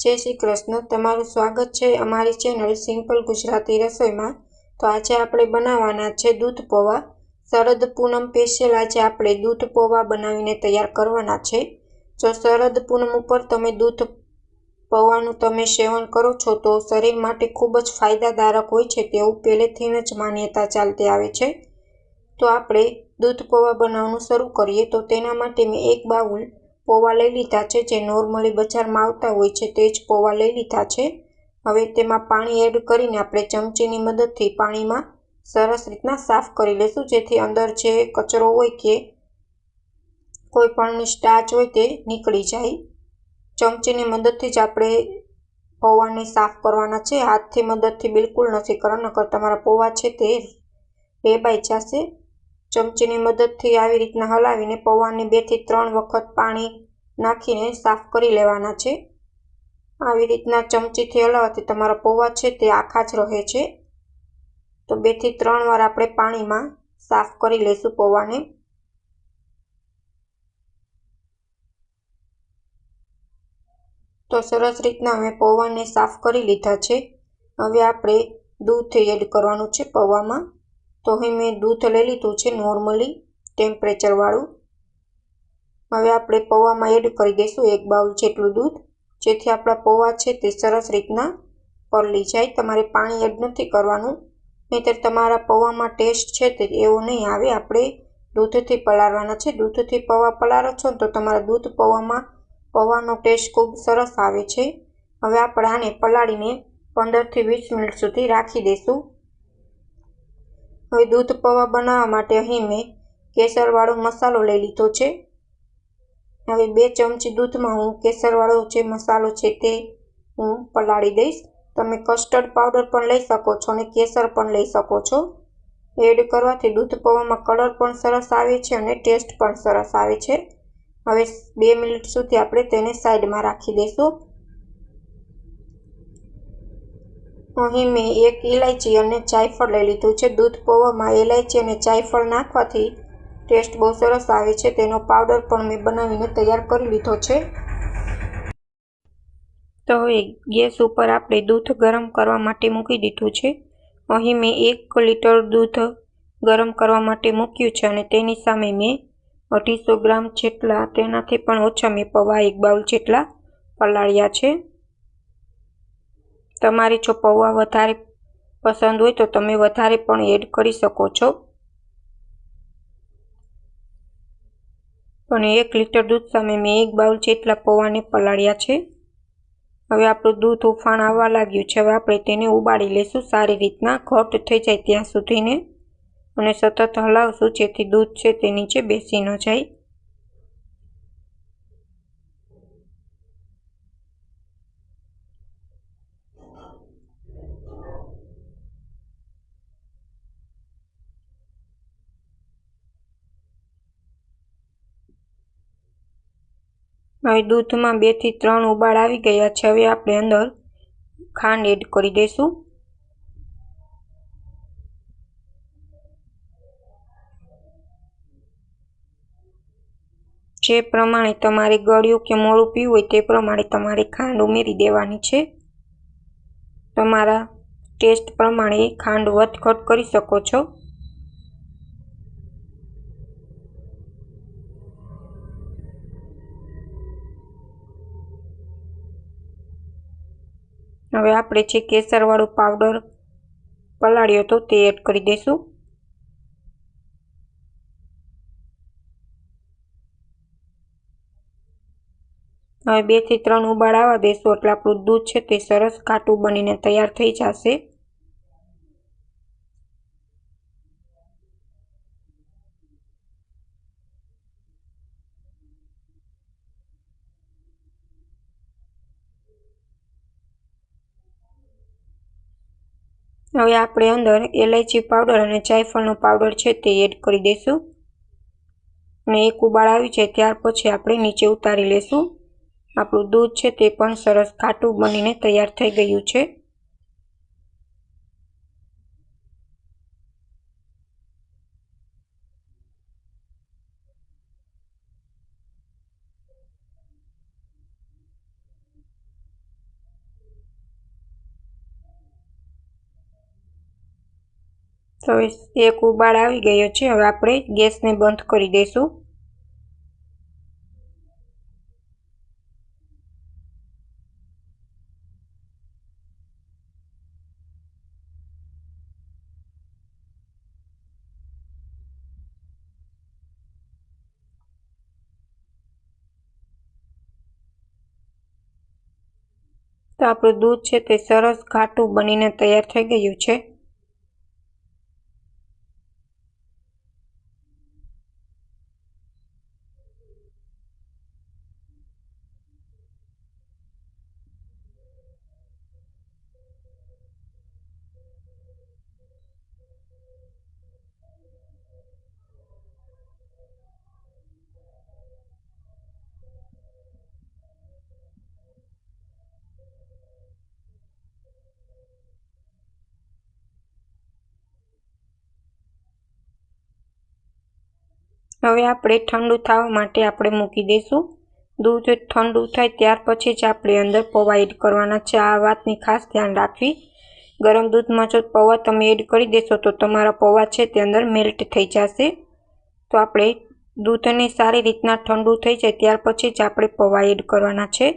जय श्री कृष्ण। तमारुं स्वागत है अमारी चेनल सिंपल गुजराती रसोई में। तो आज आपणे बनाववाना छे दूध पौवा। शरद पूनम स्पेशल आज आपणे दूध पौवा बनावीने तैयार करवाना छे। जो शरद पूनम पर तमे दूध पौवानुं तमे सेवन करो छो तो शरीर माटे खूब ज फायदादारक होय छे तेवुं पहेलेथी ज मान्यता चालती आवे छे। तो आपणे दूध पौवा बनाववानुं शरू करीए। तो तेना माटे मैं एक बाउल पौवा लई लीधा छे, जे नॉर्मली बजारमां आवता होय छे ते ज पौवा लई लीधा छे। हवे तेमां पाणी एड करीने आपणे चमचीनी मददथी पाणीमां सरस रीतना साफ करी लेशुं, जेथी अंदर जे कचरो होय के कोई पण स्टार्च होय ते નીકળી जाय। चमचीनी मददथी ज आपणे पौवाने साफ करवाना छे। हाथथी मददथी बिलकुल नथी करवाना, नकर तमारा पौवा छे ते रेबाई जशे। चमचीनी मददथी આવી રીતના હલાવીને પૌવાને 2 થી 3 વખત પાણી નાખીને સાફ કરી લેવાના છે। આવી રીતના ચમચીથી હલાવવાથી તમારા પૌવા છે તે આખા જ રહે છે। તો 2 થી 3 વાર આપણે પાણીમાં સાફ કરી લેશું પૌવાને। તો સરસ રીતના અમે પૌવાને સાફ કરી લીધા છે। હવે આપણે દૂધ એડ કરવાનું છે પૌવામાં। तो અહીં મેં दूध લઈ લીધું છે નોર્મલી ટેમ્પરેચર વાળું। હવે આપણે પૌવામાં એડ કરી દઈશું 1 બાઉલ જેટલું दूध, જેથી આપણા પૌવા છે તે સરસ રીતના પલળી જાય। તમારે પાણી એડ નથી કરવાનું, નહીંતર તમારા પૌવામાં ટેસ્ટ છે તે એવો નહીં આવે। આપણે દૂધથી પલાળવાના છે। દૂધથી પૌવા પલાળો છો તો તમારા दूध પૌવામાં પૌવાનો ટેસ્ટ ખૂબ સરસ આવે છે। હવે આપણે આને પલાળીને 15 થી 20 મિનિટ સુધી રાખી દઈશું। હવે दूध पौवा बनाववा माटे अहीं मैं केसरवाळो मसालो लई लीधो छे। हवे 2 चमची दूधमां हूँ केसरवाळो जे मसालो छे ते हूँ पलाળી दईश। तमे कस्टर्ड पाउडर पण लई शको छो अने केसर पण लई शको छो। एड करवाथी दूध पौवामां कलर पण सरस आवे छे अने टेस्ट पण सरस आवे छे। हवे 2 मिनिट सुधी आपणे तेने साइडमां राखी दईशुं। અહીં મેં 1 इलायची અને જાયફળ લઈ લીધું છે। दूध પૌવામાં इलायची અને જાયફળ નાખવાથી ટેસ્ટ બહુ સરસ આવે છે। તેનો પાવડર પણ મેં બનાવીને તૈયાર કરી લીધો છે। તો હવે ગેસ ઉપર આપણે दूध ગરમ કરવા માટે મૂકી દીધું છે। અહીં મેં 1 લીટર दूध ગરમ કરવા માટે મૂક્યું છે અને તેની સામે મેં 250 ગ્રામ જેટલા, તેનાથી પણ ઓછા મેં પૌવા 1 બાઉલ જેટલા પલાળ્યા છે। તમારે જો પૌવા વધારે પસંદ હોય તો તમે વધારે પણ એડ કરી શકો છો, પણ 1 લીટર दूध સામે મેં 1 બાઉલ જેટલા પૌવાને પલાળ્યા છે। હવે આપણું दूध ઉફાણ આવવા લાગ્યું છે। હવે આપણે તેને ઉબાળી લેશું સારી રીતના, ઘટ થઈ જાય ત્યાં સુધીને, અને સતત હલાવશું જેથી दूध છે તે નીચે બેસી ન જાય। હવે दूधमां 2 થી 3 ઉબાળ આવી ગયા છે। હવે આપણે અંદર ખાંડ એડ કરી દઈશું। જે પ્રમાણે તમારે ગળ્યું કે મોળું પીવું હોય તે પ્રમાણે તમારે ખાંડ ઉમેરી દેવાની છે। તમારા ટેસ્ટ પ્રમાણે ખાંડ વધઘટ કરી શકો છો। હવે આપણે જે કેસરવાળો પાવડર પલાળ્યો હતો તે એડ કરી દઈશું। હવે 2 થી 3 ઉબાળ આવવા દેશું એટલે આપણું दूध છે તે સરસ ઘાટું બનીને તૈયાર થઈ જશે। હવે આપણે અંદર इलायची પાવડર અને જાયફળનો પાવડર છે તે એડ કરી દઈશું અને 1 ઉબાળ આવી જાય ત્યાર પછી આપણે નીચે ઉતારી લેશું। આપણું दूध છે તે પણ સરસ ઘાટું બનીને તૈયાર થઈ ગયું છે। તો એક ઉબાળ આવી ગયો છે। હવે આપણે ગેસને બંધ કરી દઈશું। તો આપણું દૂધ છે તે સરસ ઘાટું બનીને તૈયાર થઈ ગયું છે। હવે આપણે ઠંડુ થવા માટે આપણે મૂકી દઈશું। દૂધ ઠંડુ થાય ત્યાર પછી જ આપણે અંદર પૌવા એડ કરવાના છે। આ વાતની ખાસ ધ્યાન રાખવી। ગરમ દૂધમાં જો પૌવા તમે એડ કરી દેશો તો તમારા પૌવા છે તે અંદર મેલ્ટ થઈ જશે। તો આપણે દૂધને સારી રીતના ઠંડુ થઈ જાય ત્યાર પછી જ આપણે પૌવા એડ કરવાના છે।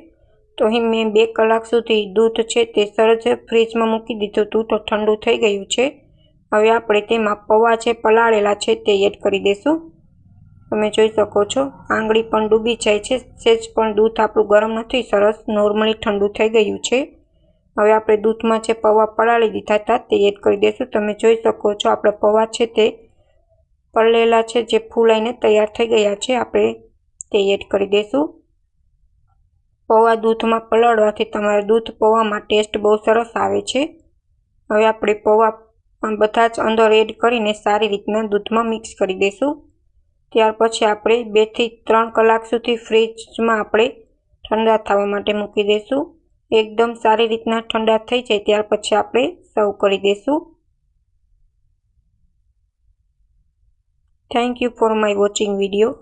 તો અહીં મેં 2 કલાક સુધી દૂધ છે તે સરસ ફ્રીજમાં મૂકી દીધું હતું તો ઠંડુ થઈ ગયું છે। હવે આપણે તેમાં પૌવા છે પલાળેલા છે તે એડ કરી દઈશું। તમે જોઈ શકો છો આંગળી પણ ડૂબી જાય છે। સેજ પણ દૂધ આપણું ગરમ નથી, સરસ નોર્મલી ઠંડુ થઈ ગયું છે। હવે આપણે દૂધમાં જે પૌવા પલાળી દીધા હતા તે એડ કરી દઈશું। તમે જોઈ શકો છો આપણા પૌવા છે તે પલળેલા છે, જે ફૂલાઈને તૈયાર થઈ ગયા છે। આપણે તે એડ કરી દઈશું। પૌવા દૂધમાં પલાળવાથી તમારા દૂધ પૌવામાં ટેસ્ટ બહુ સરસ આવે છે। હવે આપણે પૌવા બધા જ અંદર એડ કરીને સારી રીતના દૂધમાં મિક્સ કરી દઈશું। ત્યાર પછી આપણે 2 થી 3 કલાક સુધી ફ્રીજમાં આપણે ઠંડા થવા માટે મૂકી દઈશું। એકદમ સારી રીતના ઠંડા થઈ જાય ત્યાર પછી આપણે સર્વ કરી દઈશું। Thank you for my watching video.